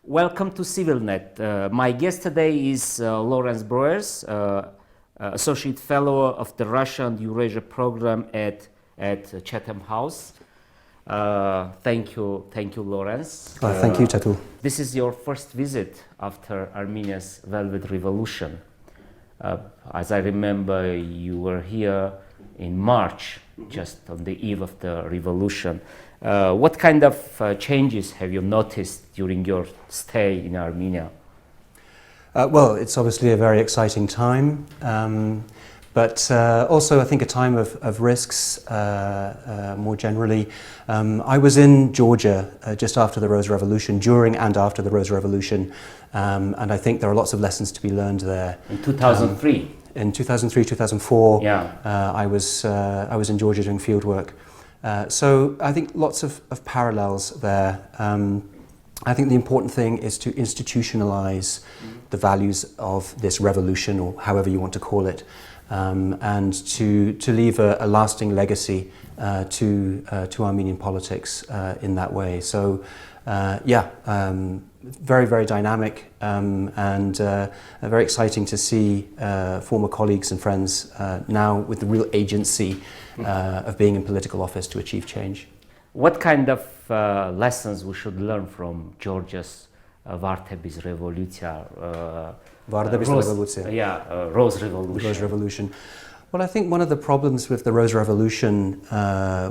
Welcome to CivilNet. My guest today is Laurence Broers, Associate Fellow of the Russia and Eurasia-program at Chatham-house. Thank you, Laurence. Thank you, Tatul. This is your first visit after Armenia's Velvet Revolution. As I remember, you were here in March, just on the eve of the revolution. What kind of changes have you noticed during your stay in Armenia? Well, it's obviously a very exciting time, but also I think a time of risks more generally. I was in Georgia just after the Rose Revolution, during and after the Rose Revolution, and I think there are lots of lessons to be learned there. In 2003? In 2003, 2004, yeah. I was in Georgia doing field work. So I think lots of parallels there. I think the important thing is to institutionalize the values of this revolution, or however you want to call it, and to leave a lasting legacy to Armenian politics in that way. So very, very dynamic and very exciting to see former colleagues and friends now with the real agency of being in political office to achieve change. What kind of lessons we should learn from Georgia's Vardebis Revoluția? Rose Revolution. Rose Revolution. Well, I think one of the problems with the Rose Revolution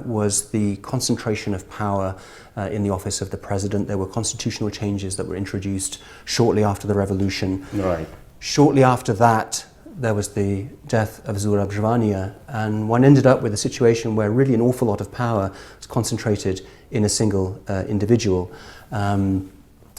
was the concentration of power in the office of the president. There were constitutional changes that were introduced shortly after the revolution. Right. Shortly after that, there was the death of Zurab Zhvania, and one ended up with a situation where really an awful lot of power was concentrated in a single individual. And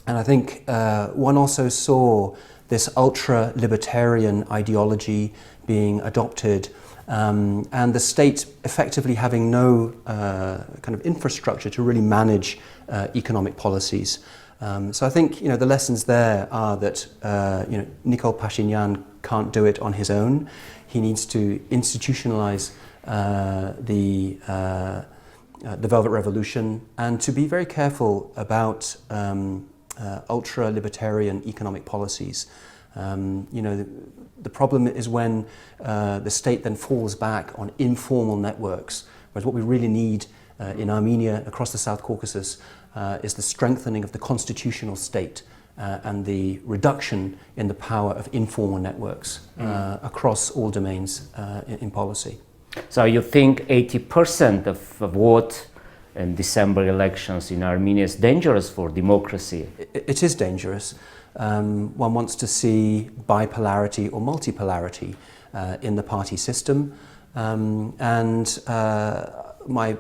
I think one also saw this ultra-libertarian ideology being adopted, and the state effectively having no kind of infrastructure to really manage economic policies. So I think the lessons there are that Nikol Pashinyan can't do it on his own. He needs to institutionalize the Velvet Revolution and to be very careful about ultra-libertarian economic policies. The problem is when the state then falls back on informal networks, whereas what we really need in Armenia, across the South Caucasus, is the strengthening of the constitutional state and the reduction in the power of informal networks across all domains in policy. So you think 80% of vote in December elections in Armenia is dangerous for democracy? It is dangerous. One wants to see bipolarity or multipolarity in the party system, and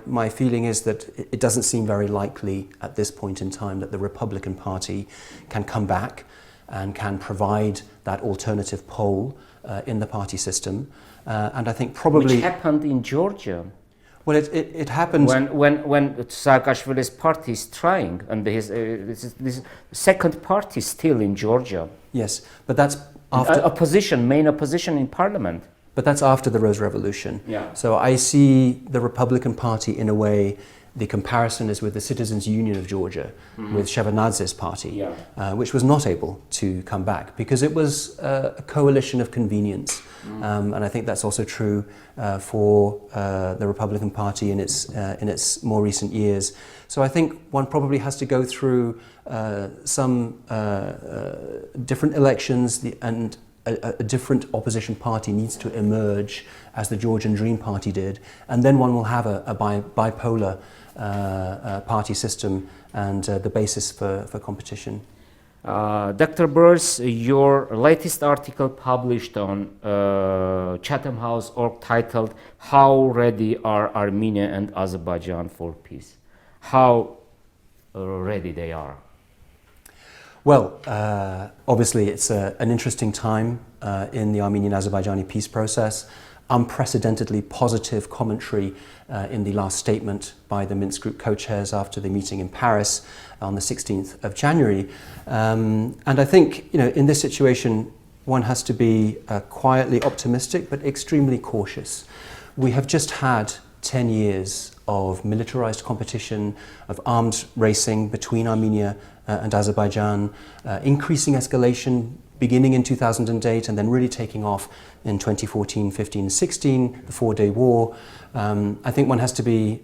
my feeling is that it doesn't seem very likely at this point in time that the Republican Party can come back and can provide that alternative pole in the party system. And I think probably... Which happened in Georgia. Well, it happened... When Saakashvili's party is trying, and this second party still in Georgia. Yes, but that's after... main opposition in parliament. But that's after the Rose Revolution. Yeah. So I see the Republican Party in a way, the comparison is with the Citizens Union of Georgia, with Shevardnadze's party, which was not able to come back because it was a coalition of convenience. And I think that's also true for the Republican Party in its more recent years. So I think one probably has to go through some different elections and a different opposition party needs to emerge, as the Georgian Dream Party did, and then one will have a bipolar party system and the basis for competition. Dr. Broers, your latest article published on Chatham-house titled "How Ready Are Armenia and Azerbaijan for Peace?" How ready they are? Well, obviously it's an interesting time in the Armenian-Azerbaijani peace process. Unprecedentedly positive commentary in the last statement by the Minsk Group co-chairs after the meeting in Paris on the 16th of January. And I think, in this situation, one has to be quietly optimistic but extremely cautious. We have just had 10 years of militarized competition, of arms racing between Armenia and Azerbaijan, increasing escalation beginning in 2008 and then really taking off in 2014, 15, 16, the Four-Day War. I think one has to be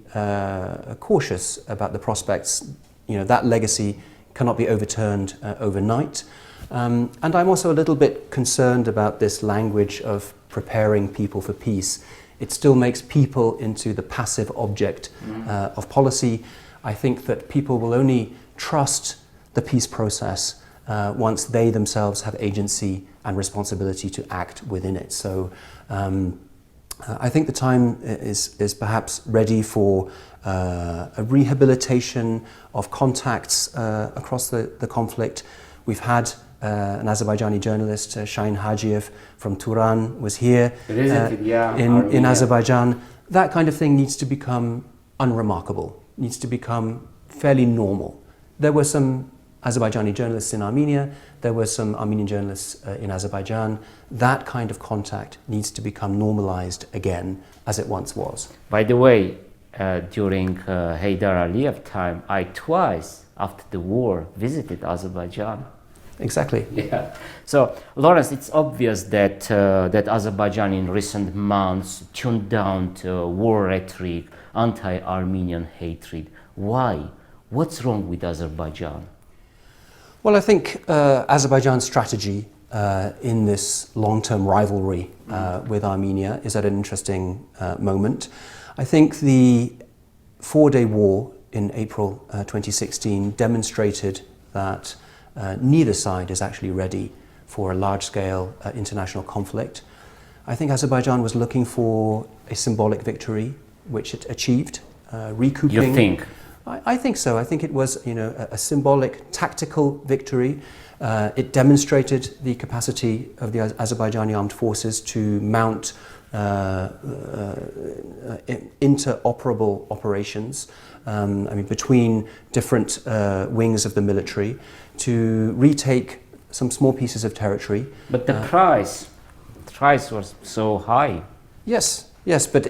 cautious about the prospects. You know, that legacy cannot be overturned overnight. And I'm also a little bit concerned about this language of preparing people for peace. It still makes people into the passive object of policy. I think that people will only trust the peace process once they themselves have agency and responsibility to act within it. So I think the time is perhaps ready for a rehabilitation of contacts across the conflict. We've had an Azerbaijani journalist, Shahin Hajiev from Turan, was here in Azerbaijan. That kind of thing needs to become unremarkable, needs to become fairly normal. There were some Azerbaijani journalists in Armenia, there were some Armenian journalists in Azerbaijan. That kind of contact needs to become normalized again, as it once was. By the way, during Haydar Aliyev's time, I twice, after the war, visited Azerbaijan. Exactly. Yeah. So, Laurence, it's obvious that that Azerbaijan in recent months tuned down to war rhetoric, anti-Armenian hatred. Why? What's wrong with Azerbaijan? Well, I think Azerbaijan's strategy in this long-term rivalry with Armenia is at an interesting moment. I think the Four-Day War in April 2016 demonstrated that neither side is actually ready for a large-scale international conflict. I think Azerbaijan was looking for a symbolic victory, which it achieved, recouping. You think? I think so. I think it was, you know, a symbolic, tactical victory. It demonstrated the capacity of the Azerbaijani armed forces to mount interoperable operations. I mean, between different wings of the military, to retake some small pieces of territory. But the price was so high. Yes, but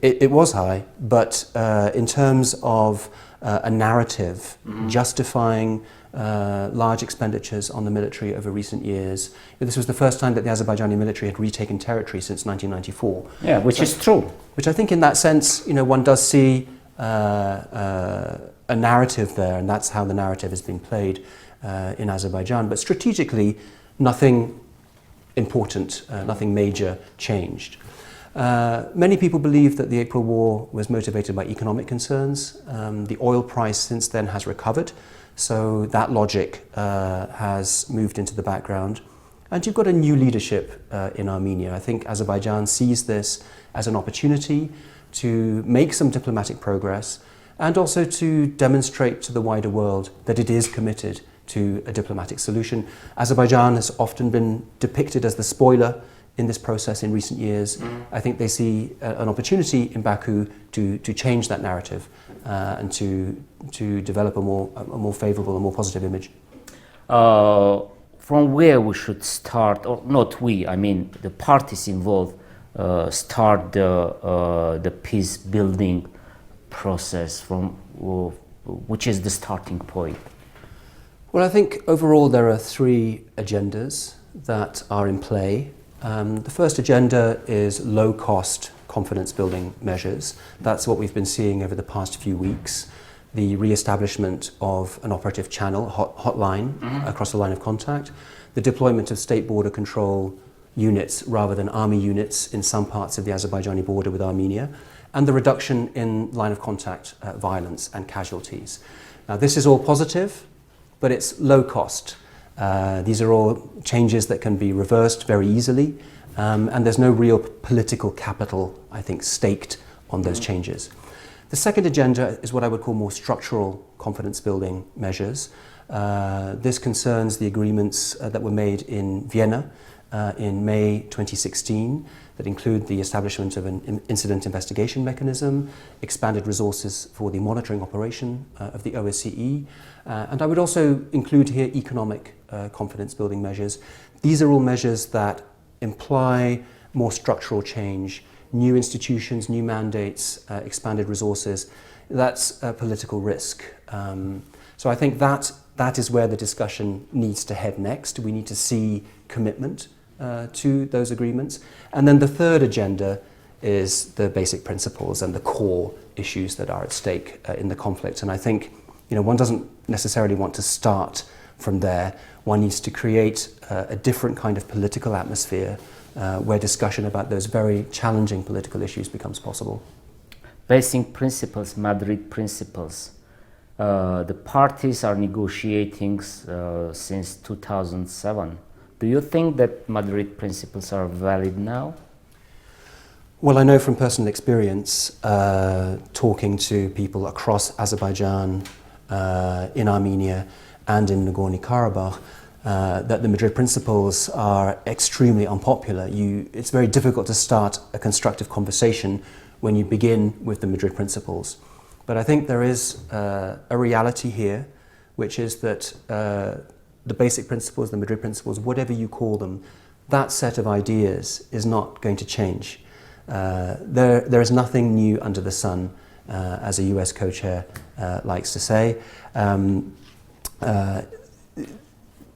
it was high. But in terms of a narrative justifying large expenditures on the military over recent years, this was the first time that the Azerbaijani military had retaken territory since 1994. Yeah, which is true. Which I think, in that sense, you know, one does see a narrative there, and that's how the narrative has been played in Azerbaijan. But strategically, nothing important, nothing major changed. Many people believe that the April War was motivated by economic concerns. The oil price since then has recovered, so that logic has moved into the background. And you've got a new leadership in Armenia. I think Azerbaijan sees this as an opportunity to make some diplomatic progress and also to demonstrate to the wider world that it is committed to a diplomatic solution. Azerbaijan has often been depicted as the spoiler in this process in recent years. I think they see an opportunity in Baku to change that narrative and to develop a more favorable and more positive image. From where we should start, or not we, I mean the parties involved, start the peace building process, from which is the starting point? Well, I think overall there are three agendas that are in play. The first agenda is low-cost confidence-building measures. That's what we've been seeing over the past few weeks. The re-establishment of an operative channel, hotline, across the line of contact, the deployment of state border control units rather than army units in some parts of the Azerbaijani border with Armenia, and the reduction in line of contact violence and casualties. Now, this is all positive, but it's low cost. These are all changes that can be reversed very easily, and there's no real political capital, I think, staked on those changes. The second agenda is what I would call more structural confidence-building measures. This concerns the agreements that were made in Vienna in May 2016 that include the establishment of an incident investigation mechanism, expanded resources for the monitoring operation of the OSCE, and I would also include here economic confidence-building measures. These are all measures that imply more structural change new institutions, new mandates, expanded resources, that's a political risk. So I think that is where the discussion needs to head next. We need to see commitment to those agreements. And then the third agenda is the basic principles and the core issues that are at stake in the conflict. And I think, one doesn't necessarily want to start from there. One needs to create a different kind of political atmosphere where discussion about those very challenging political issues becomes possible. Basic principles, Madrid Principles. The parties are negotiating since 2007. Do you think that Madrid Principles are valid now? Well, I know from personal experience, talking to people across Azerbaijan, in Armenia, and in Nagorno-Karabakh, that the Madrid Principles are extremely unpopular. It's very difficult to start a constructive conversation when you begin with the Madrid Principles. But I think there is a reality here, which is that the basic principles, the Madrid Principles, whatever you call them, that set of ideas is not going to change. There is nothing new under the sun, as a US co-chair likes to say.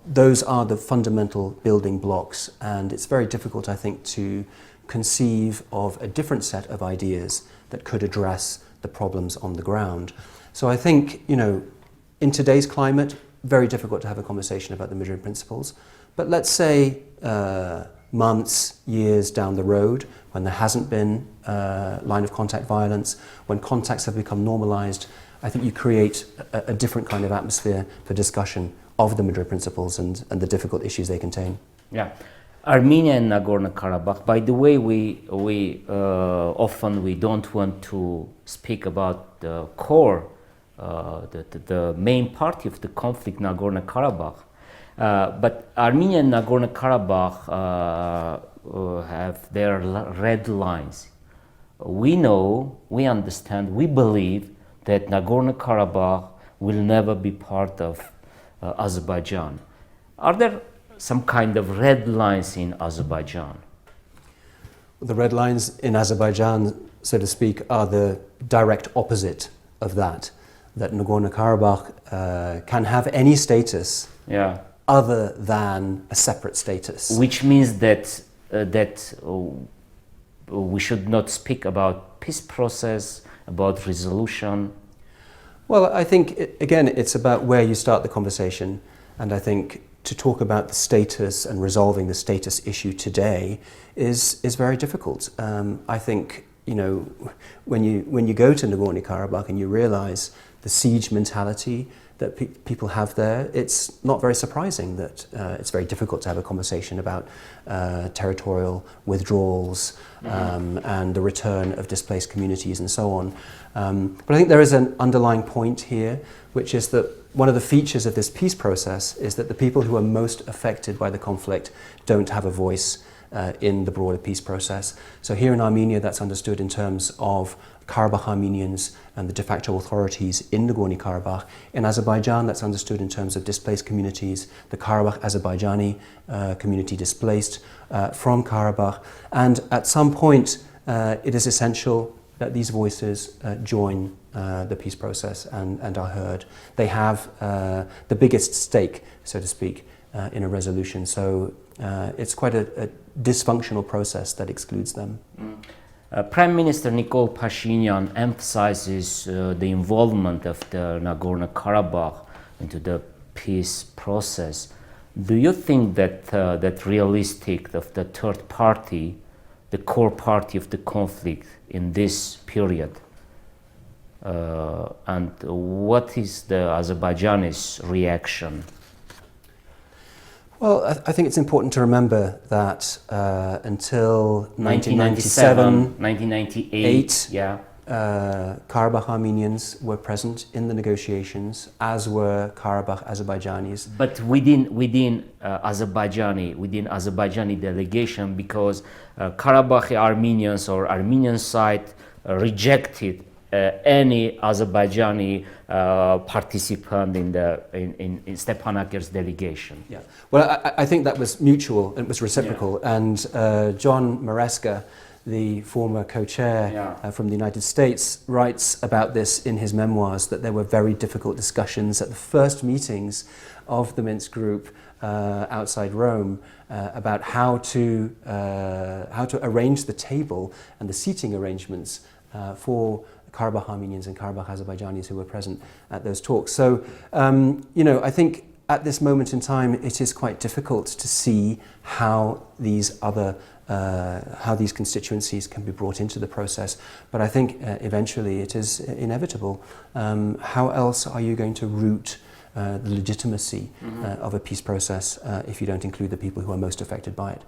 Those are the fundamental building blocks, and it's very difficult, I think, to conceive of a different set of ideas that could address the problems on the ground. So I think, in today's climate, very difficult to have a conversation about the Madrid Principles. But let's say months, years down the road, when there hasn't been line of contact violence, when contacts have become normalized, I think you create a different kind of atmosphere for discussion of the Madrid Principles and the difficult issues they contain. Yeah. Armenia and Nagorno-Karabakh. By the way, we often we don't want to speak about the core, the main party of the conflict, Nagorno-Karabakh. But Armenia and Nagorno-Karabakh have their red lines. We know, we understand, we believe that Nagorno-Karabakh will never be part of Azerbaijan. Are there some kind of red lines in Azerbaijan? The red lines in Azerbaijan, so to speak, are the direct opposite of that Nagorno-Karabakh can have any status other than a separate status. Which means that we should not speak about peace process, about resolution. Well, I think, again, it's about where you start the conversation, and I think to talk about the status and resolving the status issue today is very difficult. I think, when you go to Nagorno-Karabakh and you realize the siege mentality that people have there, it's not very surprising that it's very difficult to have a conversation about territorial withdrawals and the return of displaced communities and so on. But I think there is an underlying point here, which is that one of the features of this peace process is that the people who are most affected by the conflict don't have a voice in the broader peace process. So here in Armenia, that's understood in terms of Karabakh Armenians and the de facto authorities in Nagorno-Karabakh. In Azerbaijan, that's understood in terms of displaced communities, the Karabakh-Azerbaijani community displaced from Karabakh. And at some point, it is essential that these voices join the peace process and are heard. They have the biggest stake, so to speak, in a resolution. So it's quite a dysfunctional process that excludes them. Prime Minister Nikol Pashinyan emphasizes the involvement of the Nagorno-Karabakh into the peace process. Do you think that that realistic of the third party, the core party of the conflict in this period? And what is the Azerbaijani's reaction? Well, I think it's important to remember that until 1997, 1998, Karabakh Armenians were present in the negotiations, as were Karabakh Azerbaijanis. But within Azerbaijani delegation, because Karabakh Armenians or Armenian side rejected any Azerbaijani participant in Stepanaker's delegation. Yeah, well, I think that was mutual and it was reciprocal. Yeah. And John Maresca, the former co-chair from the United States, writes about this in his memoirs, that there were very difficult discussions at the first meetings of the Minsk group outside Rome about how to arrange the table and the seating arrangements for Karabakh Armenians and Karabakh Azerbaijanis who were present at those talks. So, I think at this moment in time, it is quite difficult to see how these constituencies can be brought into the process. But I think eventually it is inevitable. How else are you going to root the legitimacy of a peace process if you don't include the people who are most affected by it?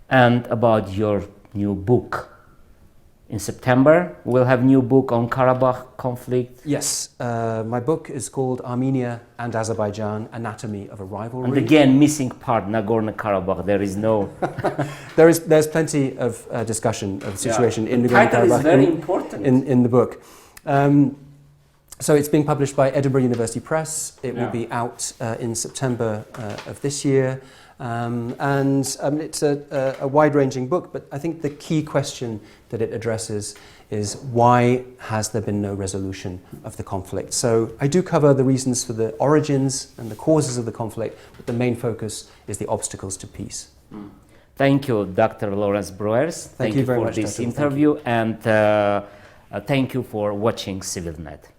And about your new book. In September, we'll have a new book on Karabakh conflict. Yes, my book is called Armenia and Azerbaijan, Anatomy of a Rivalry. And again, missing part, Nagorno-Karabakh. There is no... There's plenty of discussion of the situation in Nagorno-Karabakh very important. In the book. So it's being published by Edinburgh University Press. It will be out in September of this year. It's a wide-ranging book, but I think the key question that it addresses is why has there been no resolution of the conflict? So I do cover the reasons for the origins and the causes of the conflict, but the main focus is the obstacles to peace. Thank you, Dr. Laurence Broers. Thank you very for much, this Tatul. interview, and thank you for watching CivilNet.